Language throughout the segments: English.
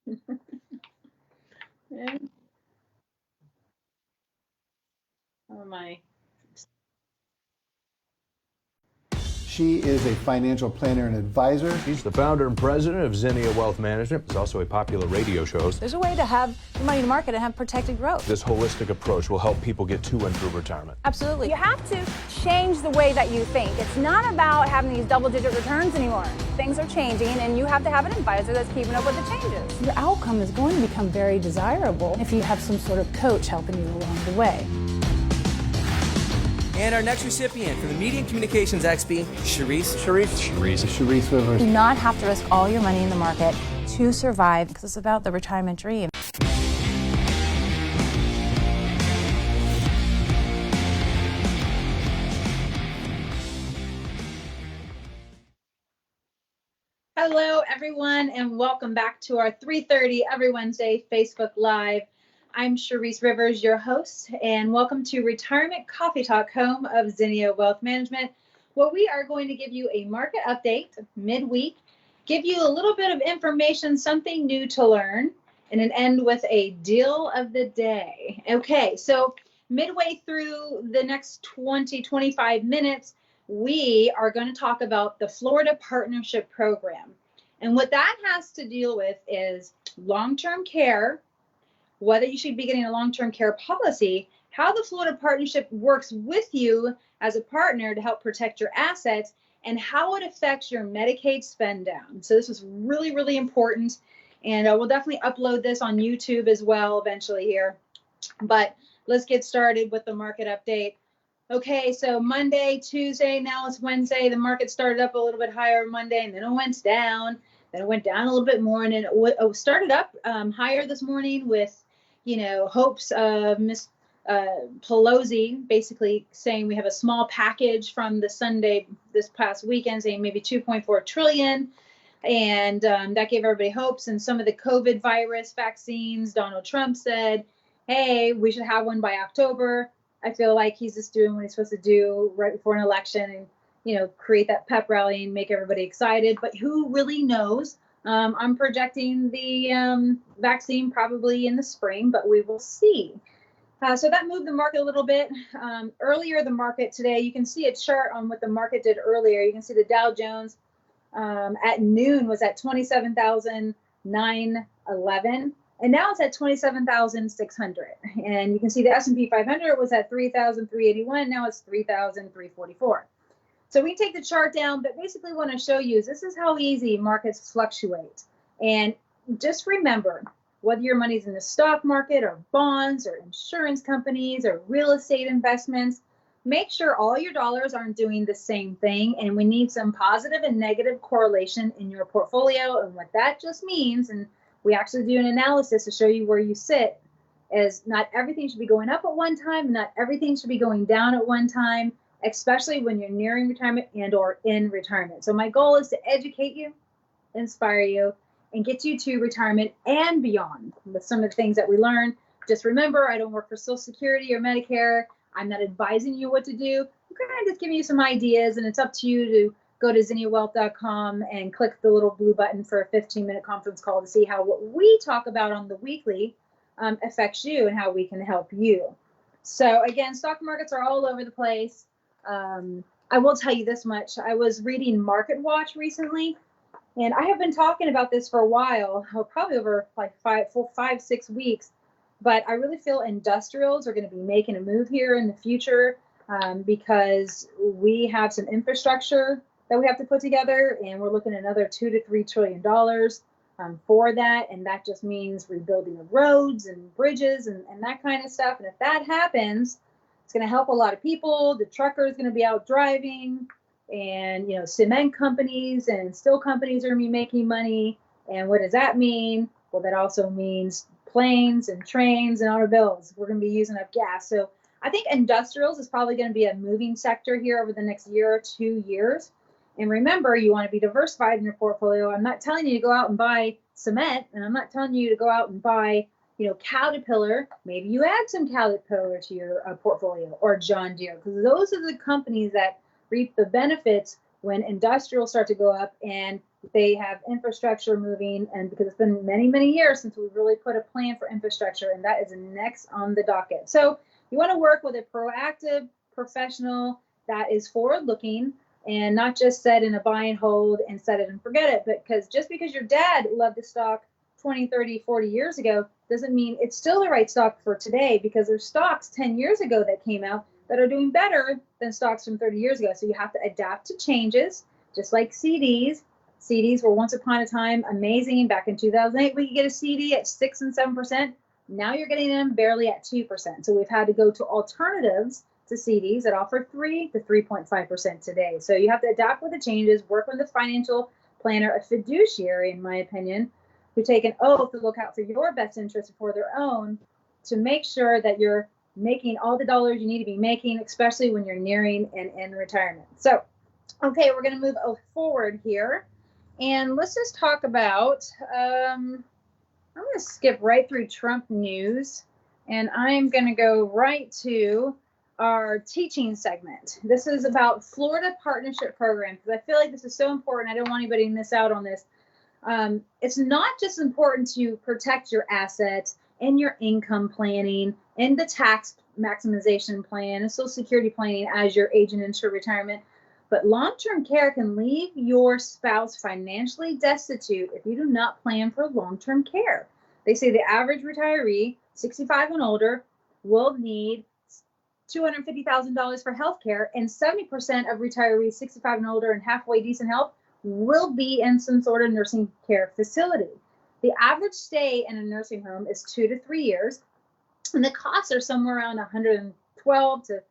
Yeah. Oh my. She is a financial planner and advisor. He's the founder and president of Zinnia Wealth Management. He's also a popular radio shows. There's a way to have your money in the market and have protected growth. This holistic approach will help people get to and through retirement. Absolutely. You have to change the way that you think. It's not about having these double-digit returns anymore. Things are changing, and you have to have an advisor that's keeping up with the changes. Your outcome is going to become very desirable if you have some sort of coach helping you along the way. And our next recipient from the Media and Communications XP, Charisse Rivers. Do not have to risk all your money in the market to survive, because it's about the retirement dream. Hello, everyone, and welcome back to our 3:30 every Wednesday Facebook Live. I'm Charisse Rivers, your host, and welcome to Retirement Coffee Talk, home of Zinnia Wealth Management, where we are going to give you a market update midweek, give you a little bit of information, something new to learn, and then end with a deal of the day. Okay, so midway through the next 25 minutes, we are going to talk about the Florida Partnership Program. And what that has to deal with is long-term care, whether you should be getting a long-term care policy, how the Florida Partnership works with you as a partner to help protect your assets, and how it affects your Medicaid spend down. So this was really, really important. And we'll definitely upload this on YouTube as well eventually here. But let's get started with the market update. Okay, so Monday, Tuesday, now it's Wednesday. The market started up a little bit higher Monday, and then it went down. Then it went down a little bit more, and then it started up higher this morning with, hopes of Miss Pelosi basically saying we have a small package from the Sunday this past weekend, saying maybe 2.4 trillion. And that gave everybody hopes. And some of the COVID virus vaccines, Donald Trump said, hey, we should have one by October. I feel like he's just doing what he's supposed to do right before an election and, create that pep rally and make everybody excited. But who really knows? I'm projecting the vaccine probably in the spring, but we will see. So that moved the market a little bit. Earlier, the market today, you can see a chart on what the market did earlier. You can see the Dow Jones at noon was at 27,911. And now it's at 27,600. And you can see the S&P 500 was at 3,381. Now it's 3,344. So we take the chart down, but basically what I want to show you is this is how easy markets fluctuate. And just remember, whether your money's in the stock market or bonds or insurance companies or real estate investments, make sure all your dollars aren't doing the same thing. And we need some positive and negative correlation in your portfolio. And what that just means, and we actually do an analysis to show you where you sit, is not everything should be going up at one time, not everything should be going down at one time, especially when you're nearing retirement and or in retirement. So my goal is to educate you, inspire you, and get you to retirement and beyond with some of the things that we learn. Just remember, I don't work for Social Security or Medicare. I'm not advising you what to do. I'm kind of just giving you some ideas, and it's up to you to go to zinniawealth.com and click the little blue button for a 15-minute conference call to see how what we talk about on the weekly affects you and how we can help you. So again, stock markets are all over the place. I will tell you this much. I was reading Market Watch recently, and I have been talking about this for a while, probably over like 5-6 weeks, but I really feel industrials are going to be making a move here in the future because we have some infrastructure that we have to put together, and we're looking at another $2 to $3 trillion for that, and that just means rebuilding of roads and bridges and that kind of stuff. And if that happens, it's going to help a lot of people. The trucker is going to be out driving, and cement companies and steel companies are going to be making money. And what does that mean? Well, that also means planes and trains and automobiles. We're going to be using up gas. So I think industrials is probably going to be a moving sector here over the next year or 2 years. And remember, you want to be diversified in your portfolio. I'm not telling you to go out and buy cement, and I'm not telling you to go out and buy, Caterpillar. Maybe you add some Caterpillar to your portfolio, or John Deere, because those are the companies that reap the benefits when industrials start to go up and They have infrastructure moving, and because it's been many, many years since we've really put a plan for infrastructure, and that is next on the docket. So you want to work with a proactive professional that is forward-looking and not just set in a buy and hold and set it and forget it. But just because your dad loved the stock 20, 30, 40 years ago doesn't mean it's still the right stock for today, because there's stocks 10 years ago that came out that are doing better than stocks from 30 years ago. So you have to adapt to changes, just like CDs. CDs were once upon a time amazing. Back in 2008, we could get a CD at 6 and 7%. Now you're getting them barely at 2%. So we've had to go to alternatives to CDs that offer 3 to 3.5% today. So you have to adapt with the changes, work with a financial planner, a fiduciary, in my opinion, who take an oath to look out for your best interest for their own, to make sure that you're making all the dollars you need to be making, especially when you're nearing and in retirement. So, okay, we're going to move forward here. And let's just talk about, I'm going to skip right through Trump news, and I'm going to go right to our teaching segment. This is about Florida Partnership Program, because I feel like this is so important. I don't want anybody to miss out on this. It's not just important to protect your assets and your income planning and the tax maximization plan and Social Security planning as you're aging into retirement, but long-term care can leave your spouse financially destitute if you do not plan for long-term care. They say the average retiree, 65 and older, will need $250,000 for health care, and 70% of retirees 65 and older and halfway decent health will be in some sort of nursing care facility. The average stay in a nursing home is 2 to 3 years, and the costs are somewhere around $112,000 to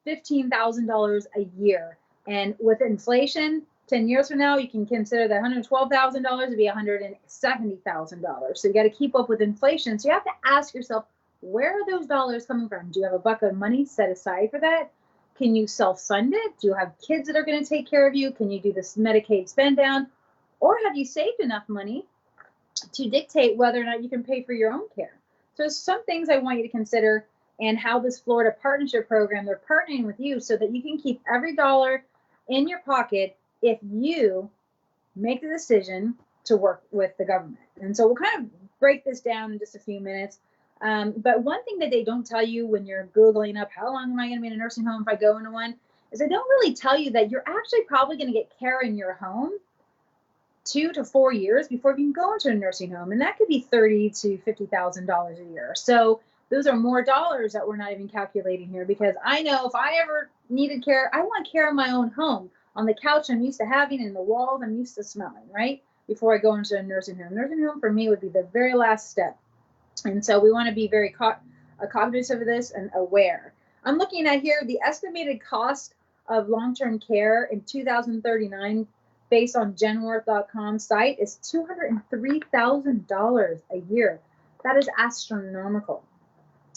$15,000 a year. And with inflation, 10 years from now, you can consider that $112,000 to be $170,000. So you got to keep up with inflation. So you have to ask yourself, where are those dollars coming from? Do you have a bucket of money set aside for that? Can you self-fund it? Do you have kids that are going to take care of you? Can you do this Medicaid spend down? Or have you saved enough money to dictate whether or not you can pay for your own care? So there's some things I want you to consider, and how this Florida Partnership Program, they're partnering with you so that you can keep every dollar in your pocket if you make the decision to work with the government. And so we'll kind of break this down in just a few minutes. But one thing that they don't tell you when you're Googling up, how long am I going to be in a nursing home if I go into one, is they don't really tell you that you're actually probably going to get care in your home 2 to 4 years before you can go into a nursing home. And that could be $30,000 to $50,000 a year. So those are more dollars that we're not even calculating here, because I know if I ever needed care, I want care in my own home, on the couch I'm used to having, and the walls I'm used to smelling, right? Before I go into a nursing home. Nursing home for me would be the very last step. And so we want to be very cognizant of this and aware. I'm looking at here the estimated cost of long-term care in 2039 based on Genworth.com site is $203,000 a year. That is astronomical.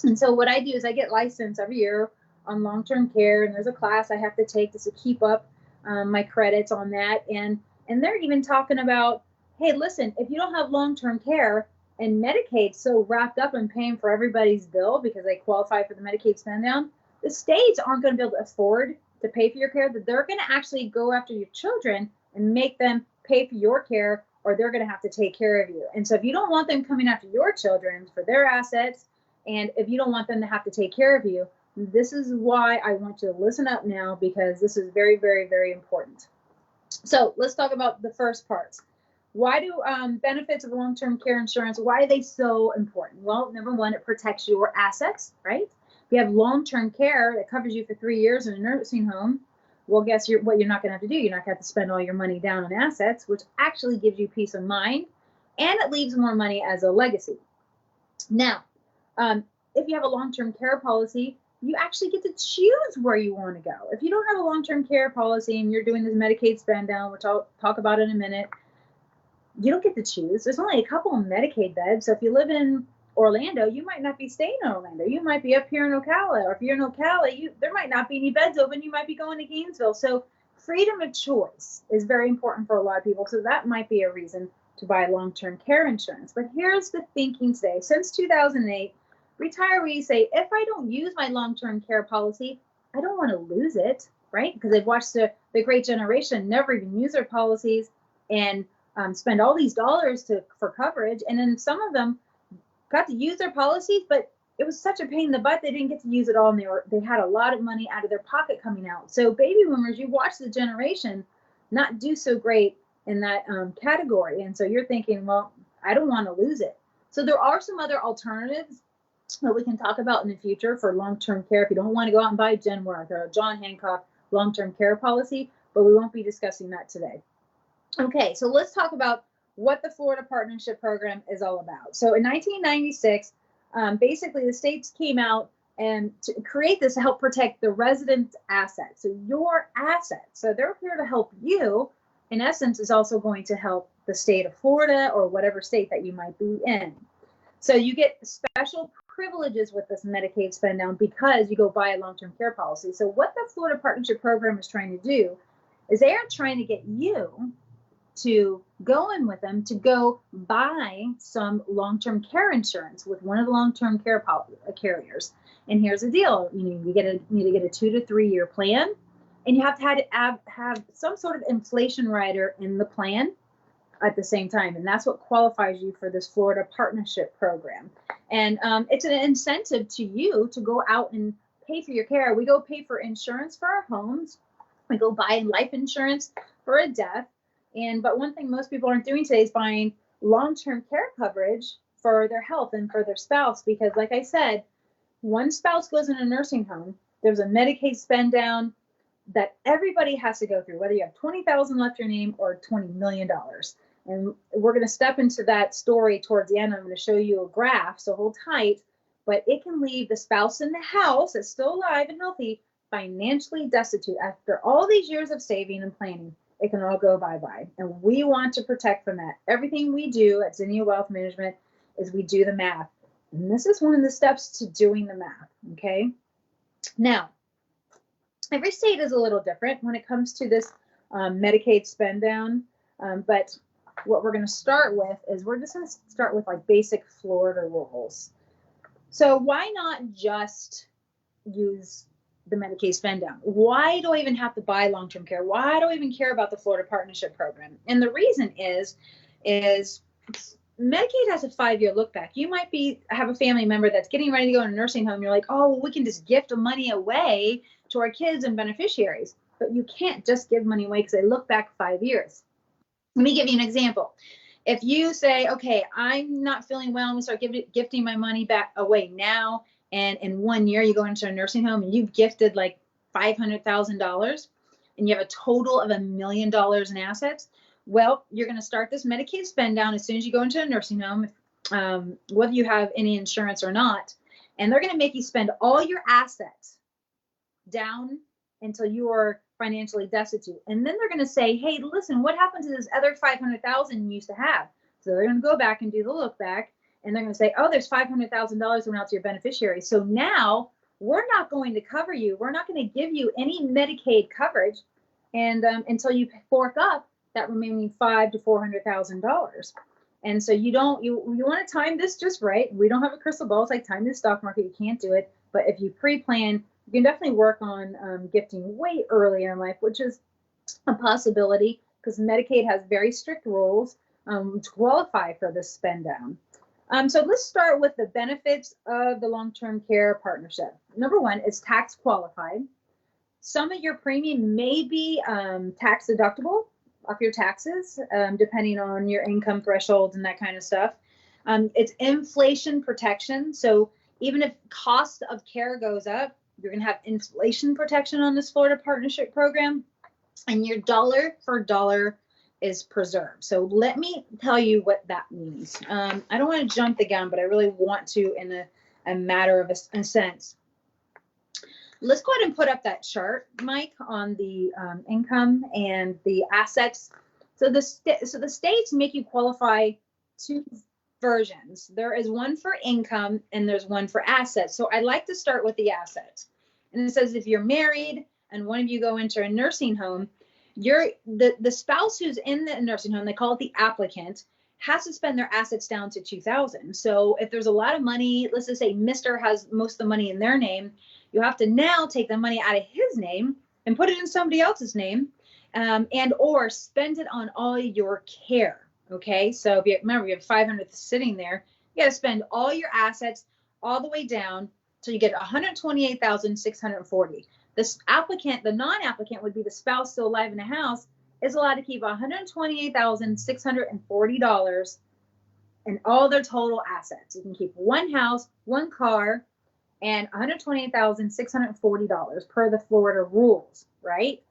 And so what I do is I get licensed every year on long-term care, and there's a class I have to take just to keep up my credits on that. And they're even talking about, hey, listen, if you don't have long-term care and Medicaid's so wrapped up in paying for everybody's bill because they qualify for the Medicaid spend down, the states aren't going to be able to afford to pay for your care, that they're going to actually go after your children and make them pay for your care, or they're going to have to take care of you. And so if you don't want them coming after your children for their assets, and if you don't want them to have to take care of you, this is why I want you to listen up now, because this is very, very, very important. So let's talk about the first parts. Why do benefits of long-term care insurance, why are they so important? Well, number one, it protects your assets, right? If you have long-term care that covers you for 3 years in a nursing home, well, guess what you're not going to have to do? You're not going to have to spend all your money down on assets, which actually gives you peace of mind, and it leaves more money as a legacy. Now, if you have a long-term care policy, you actually get to choose where you want to go. If you don't have a long-term care policy and you're doing this Medicaid spend down, which I'll talk about in a minute, you don't get to choose. There's only a couple of Medicaid beds. So if you live in Orlando, you might not be staying in Orlando. You might be up here in Ocala. Or if you're in Ocala, there might not be any beds open. You might be going to Gainesville. So freedom of choice is very important for a lot of people. So that might be a reason to buy long-term care insurance. But here's the thinking today. Since 2008, retirees say, if I don't use my long-term care policy, I don't want to lose it, right? Because they've watched the great generation never even use their policies. and spend all these dollars for coverage. And then some of them got to use their policies, but it was such a pain in the butt. They didn't get to use it all, and they had a lot of money out of their pocket coming out. So baby boomers, you watch the generation not do so great in that category. And so you're thinking, well, I don't want to lose it. So there are some other alternatives that we can talk about in the future for long-term care if you don't want to go out and buy Genworth or a John Hancock long-term care policy, but we won't be discussing that today. Okay, so let's talk about what the Florida Partnership Program is all about. So in 1996, basically the states came out and to create this to help protect the residents' assets. So your assets. So they're here to help you. In essence, is also going to help the state of Florida or whatever state that you might be in. So you get special privileges with this Medicaid spend down because you go buy a long-term care policy. So what the Florida Partnership Program is trying to do is they are trying to get you to go in with them to go buy some long-term care insurance with one of the long-term care carriers. And here's the deal: you need to get a 2 to 3 year plan, and you have to have some sort of inflation rider in the plan at the same time, and that's what qualifies you for this Florida Partnership Program. And it's an incentive to you to go out and pay for your care. We go pay for insurance for our homes. We go buy life insurance for a death. But one thing most people aren't doing today is buying long-term care coverage for their health and for their spouse, because like I said, one spouse goes in a nursing home, there's a Medicaid spend down that everybody has to go through, whether you have $20,000 left your name or $20 million. And we're going to step into that story towards the end. I'm going to show you a graph, so hold tight. But it can leave the spouse in the house that's still alive and healthy financially destitute after all these years of saving and planning. It can all go bye-bye. And we want to protect from that. Everything we do at Zinnia Wealth Management is we do the math. And this is one of the steps to doing the math, okay? Now, every state is a little different when it comes to this Medicaid spend down. But what we're going to start with is we're just going to start with like basic Florida rules. So why not just use the Medicaid spend down? Why do I even have to buy long-term care? Why do I even care about the Florida Partnership Program? And the reason is Medicaid has a 5-year look back. You might have a family member that's getting ready to go in a nursing home. You're like, oh, well, we can just gift the money away to our kids and beneficiaries. But you can't just give money away because they look back 5 years. Let me give you an example. If you say, okay, I'm not feeling well, I'm going to start gifting my money back away now, and in 1 year you go into a nursing home and you've gifted like $500,000 and you have a total of $1 million in assets, well, you're going to start this Medicaid spend down as soon as you go into a nursing home, whether you have any insurance or not, and they're going to make you spend all your assets down until you are financially destitute. And then they're going to say, hey, listen, what happened to this other $500,000 you used to have? So they're going to go back and do the look back, and they're going to say, oh, there's $500,000 went out to your beneficiary. So now we're not going to cover you. We're not going to give you any Medicaid coverage, and until you fork up that remaining $500,000 to $400,000. And so you want to time this just right. We don't have a crystal ball. It's like time the stock market. You can't do it. But if you pre-plan, you can definitely work on gifting way earlier in life, which is a possibility because Medicaid has very strict rules to qualify for this spend down. So let's start with the benefits of the long-term care partnership. Number one, it's tax qualified. Some of your premium may be tax deductible off your taxes, depending on your income thresholds and that kind of stuff. It's inflation protection. So even if cost of care goes up, you're going to have inflation protection on this Florida Partnership Program, and your dollar for dollar is preserved. So let me tell you what that means. I don't want to jump the gun, but I really want to in a matter of a sense. Let's go ahead and put up that chart, Mike, on the income and the assets. So the states make you qualify two versions. There is one for income and there's one for assets. So I'd like to start with the assets. And it says if you're married and one of you go into a nursing home, the spouse who's in the nursing home, they call it the applicant, has to spend their assets down to $2,000. So if there's a lot of money, let's just say Mr. has most of the money in their name, you have to now take the money out of his name and put it in somebody else's name. and or spend it on all your care. Okay, so if you remember, you have 500 sitting there, you got to spend all your assets all the way down so you get 128,640. This applicant, the non-applicant, would be the spouse still alive in the house, is allowed to keep $128,640 in all their total assets. You can keep one house, one car, and $128,640 per the Florida rules, right?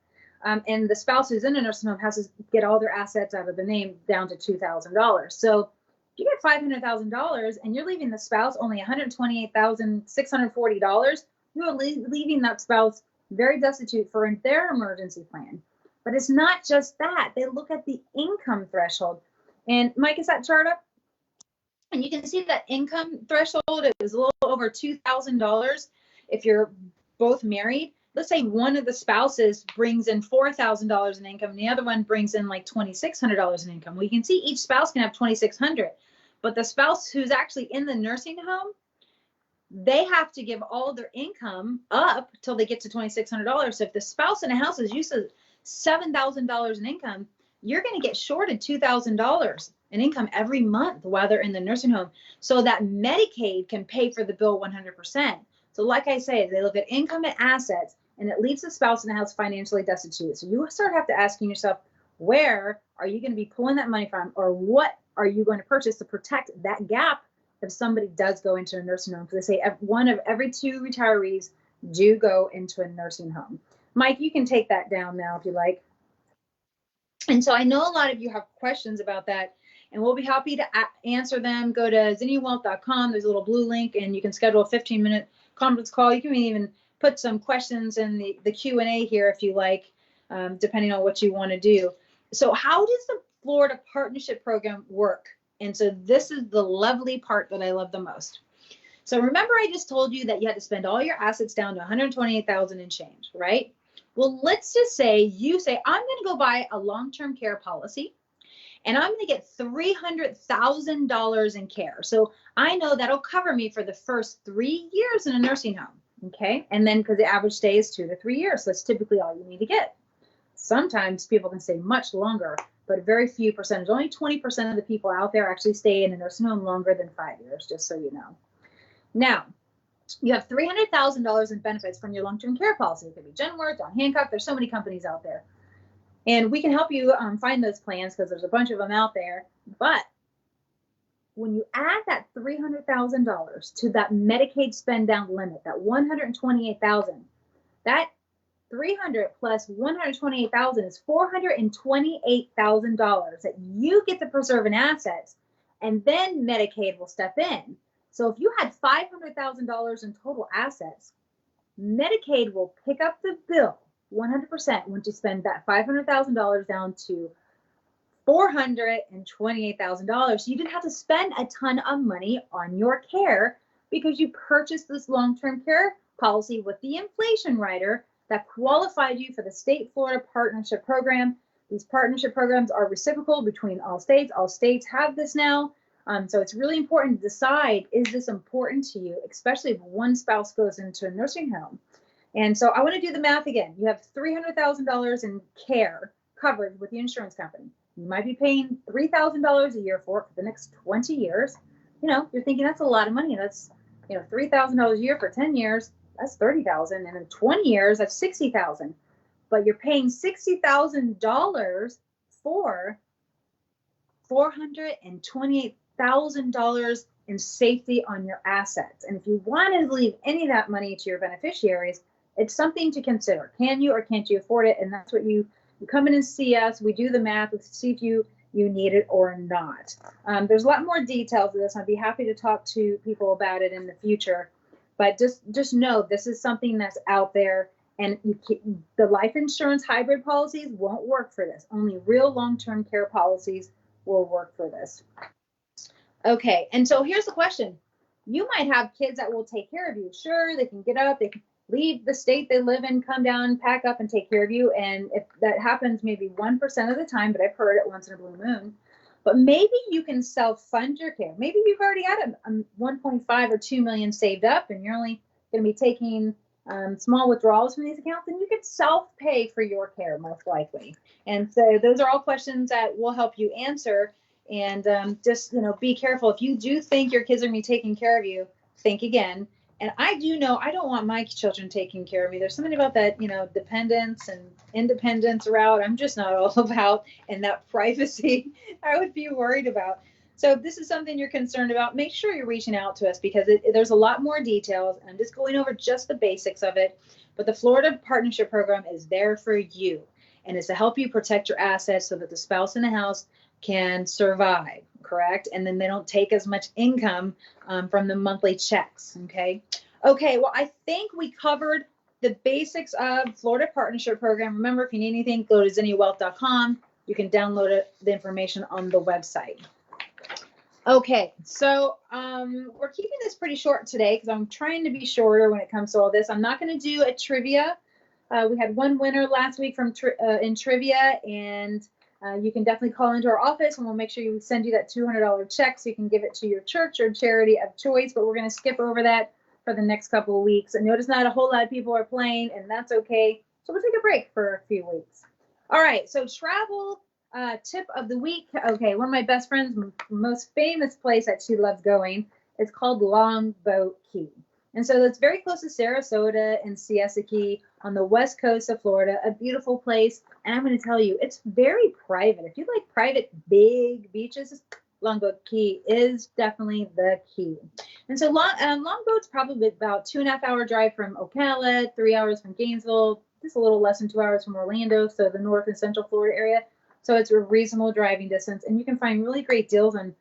And the spouse who's in a nursing home has to get all their assets out of the name down to $2,000. So if you get $500,000 and you're leaving the spouse only $128,640, you are leaving that spouse very destitute for their emergency plan. But it's not just that. They look at the income threshold. And Mike, is that chart up? And you can see that income threshold is a little over $2,000 if you're both married. Let's say one of the spouses brings in $4,000 in income and the other one brings in like $2,600 in income. Well, you can see each spouse can have $2,600, but the spouse who's actually in the nursing home, they have to give all their income up till they get to $2,600. So if the spouse in a house is used to $7,000 in income, you're going to get shorted $2,000 in income every month while they're in the nursing home, so that Medicaid can pay for the bill 100%. So like I say, they look at income and assets, and it leaves the spouse in the house financially destitute. So you start have to asking yourself, where are you going to be pulling that money from, or what are you going to purchase to protect that gap if somebody does go into a nursing home? Because they say one of every two retirees do go into a nursing home. Mike, you can take that down now if you like. And so I know a lot of you have questions about that, and we'll be happy to answer them. Go to zinniawealth.com. There's a little blue link, and you can schedule a 15-minute conference call. You can even put some questions in the Q&A here if you like, depending on what you want to do. So how does the Florida Partnership Program work? And so this is the lovely part that I love the most. So remember, I just told you that you had to spend all your assets down to $128,000 and change, right? Well, let's just say you say, I'm going to go buy a long-term care policy, and I'm going to get $300,000 in care. So I know that'll cover me for the first 3 years in a nursing home, okay? And then because the average stay is 2 to 3 years, so that's typically all you need to get. Sometimes people can stay much longer, but a very few percentage, only 20% of the people out there actually stay in a nursing home longer than 5 years, just so you know. Now, you have $300,000 in benefits from your long-term care policy. It could be Genworth, John Hancock. There's so many companies out there. And we can help you find those plans because there's a bunch of them out there. But when you add that $300,000 to that Medicaid spend down limit, that $128,000, that 300 plus 128,000 is $428,000 that you get to preserve in assets, and then Medicaid will step in. So if you had $500,000 in total assets, Medicaid will pick up the bill 100% once you spend that $500,000 down to $428,000. So you didn't have to spend a ton of money on your care because you purchased this long-term care policy with the inflation rider that qualified you for the state Florida partnership program. These partnership programs are reciprocal between all states. All states have this now. So it's really important to decide, is this important to you, especially if one spouse goes into a nursing home. And so I want to do the math again. You have $300,000 in care covered with the insurance company. You might be paying $3,000 a year for it for the next 20 years. You know, you're thinking that's a lot of money. That's, you know, $3,000 a year for 10 years. That's $30,000. And in 20 years, that's $60,000. But you're paying $60,000 for $428,000 in safety on your assets. And if you wanted to leave any of that money to your beneficiaries, it's something to consider. Can you or can't you afford it? And that's what you come in and see us. We do the math to see if you need it or not. There's a lot more details to this. I'd be happy to talk to people about it in the future. But just know this is something that's out there, and the life insurance hybrid policies won't work for this. Only real long-term care policies will work for this. Okay, and so here's the question. You might have kids that will take care of you. Sure, they can get up, they can leave the state they live in, come down, pack up, and take care of you. And if that happens maybe 1% of the time, but I've heard it once in a blue moon. But maybe you can self-fund your care. Maybe you've already got a 1.5 or 2 million saved up, and you're only going to be taking, small withdrawals from these accounts, then you could self-pay for your care most likely. And so those are all questions that will help you answer. And just, be careful. If you do think your kids are going to be taking care of you, think again. And I do know I don't want my children taking care of me. There's something about that, dependence and independence route I'm just not all about, and that privacy I would be worried about. So if this is something you're concerned about, make sure you're reaching out to us, because there's a lot more details. I'm just going over just the basics of it. But the Florida Partnership Program is there for you, and it's to help you protect your assets so that the spouse in the house can survive, correct? And then they don't take as much income from the monthly checks, okay? Okay, well, I think we covered the basics of Florida Partnership Program. Remember, if you need anything, go to zinniawealth.com. You can download the information on the website. Okay, so we're keeping this pretty short today because I'm trying to be shorter when it comes to all this. I'm not going to do a trivia. We had one winner last week from in trivia, and you can definitely call into our office, and we'll make sure we send you that $200 check so you can give it to your church or charity of choice. But we're going to skip over that for the next couple of weeks. And notice not a whole lot of people are playing, and that's okay. So we'll take a break for a few weeks. All right, so travel tip of the week. Okay, one of my best friends' most famous place that she loves going is called Longboat Key. And so it's very close to Sarasota and Siesta Key on the west coast of Florida, a beautiful place. And I'm going to tell you, it's very private. If you like private, big beaches, Longboat Key is definitely the key. And so Longboat's probably about 2.5 hour drive from Ocala, 3 hours from Gainesville, just a little less than 2 hours from Orlando, so the north and central Florida area. So it's a reasonable driving distance, and you can find really great deals on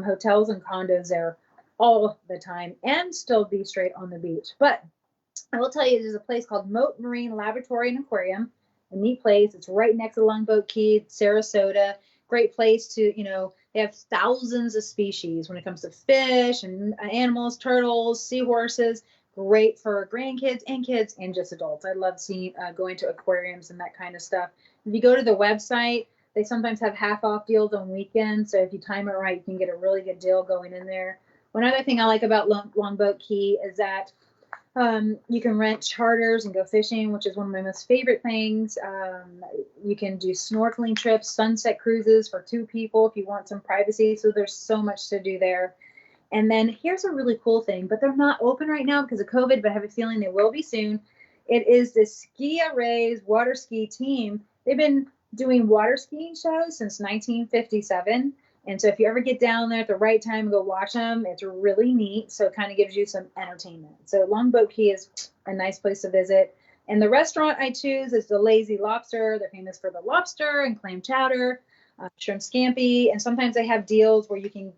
hotels and condos there all the time and still be straight on the beach. But I will tell you, there's a place called Moat Marine Laboratory and Aquarium, a neat place. It's right next to Longboat Key, Sarasota. Great place to, they have thousands of species when it comes to fish and animals, turtles, seahorses. Great for grandkids and kids and just adults. I love going to aquariums and that kind of stuff. If you go to the website, they sometimes have half off deals on weekends. So if you time it right, you can get a really good deal going in there. One other thing I like about Longboat Key is that you can rent charters and go fishing, which is one of my most favorite things. You can do snorkeling trips, sunset cruises for 2 people if you want some privacy. So there's so much to do there. And then here's a really cool thing, but they're not open right now because of COVID, but I have a feeling they will be soon. It is the Ski Arrays water ski team. They've been doing water skiing shows since 1957. And so if you ever get down there at the right time and go watch them, it's really neat. So it kind of gives you some entertainment. So Longboat Key is a nice place to visit. And the restaurant I choose is the Lazy Lobster. They're famous for the lobster and clam chowder, shrimp scampi. And sometimes they have deals where you can,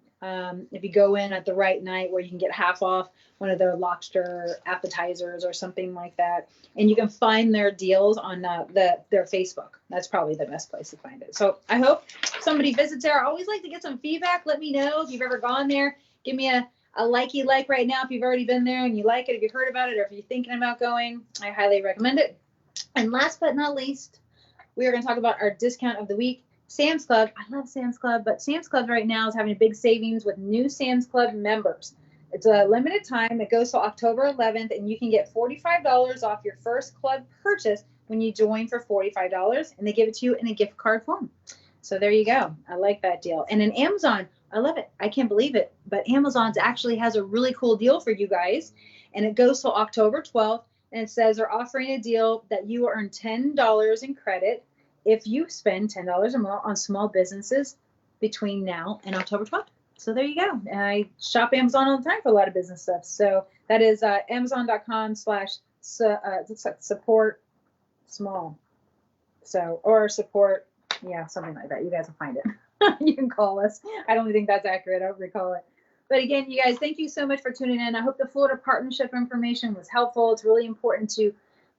if you go in at the right night, where you can get half off one of their lobster appetizers or something like that. And you can find their deals on their Facebook. That's probably the best place to find it. So I hope somebody visits there. I always like to get some feedback. Let me know if you've ever gone there. Give me a likey like right now if you've already been there and you like it, if you've heard about it, or if you're thinking about going. I highly recommend it. And last but not least, we are going to talk about our discount of the week. Sam's Club. I love Sam's Club, but Sam's Club right now is having a big savings with new Sam's Club members. It's a limited time. It goes till October 11th, and you can get $45 off your first club purchase when you join for $45, and they give it to you in a gift card form. So there you go. I like that deal. And in Amazon, I love it. I can't believe it, but Amazon actually has a really cool deal for you guys, and it goes till October 12th, and it says they're offering a deal that you earn $10 in credit if you spend $10 or more on small businesses between now and October 12th. So there you go. I shop Amazon all the time for a lot of business stuff. So that is amazon.com/support small. So, or support, yeah, something like that. You guys will find it. You can call us. I don't think that's accurate. I don't recall it. But again, you guys, thank you so much for tuning in. I hope the Florida partnership information was helpful. It's really important to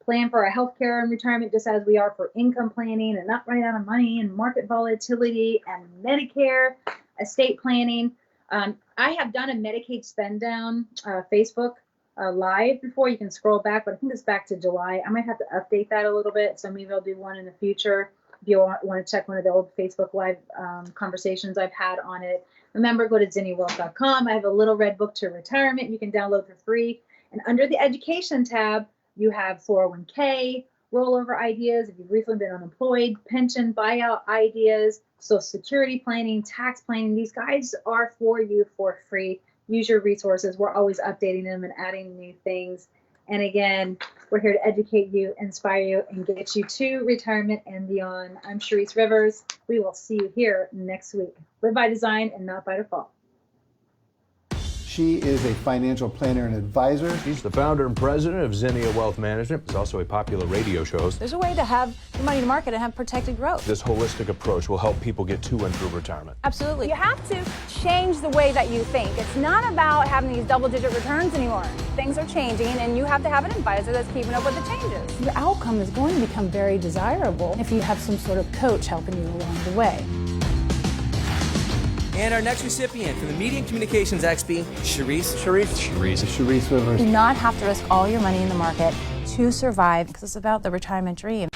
plan for our healthcare and retirement just as we are for income planning and not running out of money and market volatility and Medicare, estate planning. I have done a Medicaid spend down Facebook live before. You can scroll back, but I think it's back to July. I might have to update that a little bit, so maybe I'll do one in the future if you want to check one of the old Facebook live conversations I've had on it. Remember, go to zinniawealth.com. I have a little red book to retirement you can download for free. And under the education tab, You have 401k, rollover ideas, if you've recently been unemployed, pension buyout ideas, Social Security planning, tax planning. These guides are for you for free. Use your resources. We're always updating them and adding new things. And again, we're here to educate you, inspire you, and get you to retirement and beyond. I'm Charisse Rivers. We will see you here next week. Live by design and not by default. She is a financial planner and advisor. She's the founder and president of Zinnia Wealth Management. It's also a popular radio show. There's a way to have your money in the market and have protected growth. This holistic approach will help people get to and through retirement. Absolutely. You have to change the way that you think. It's not about having these double-digit returns anymore. Things are changing, and you have to have an advisor that's keeping up with the changes. Your outcome is going to become very desirable if you have some sort of coach helping you along the way. And our next recipient from the Media and Communications XP, Charisse Charisse Rivers. Do not have to risk all your money in the market to survive, because it's about the retirement dream.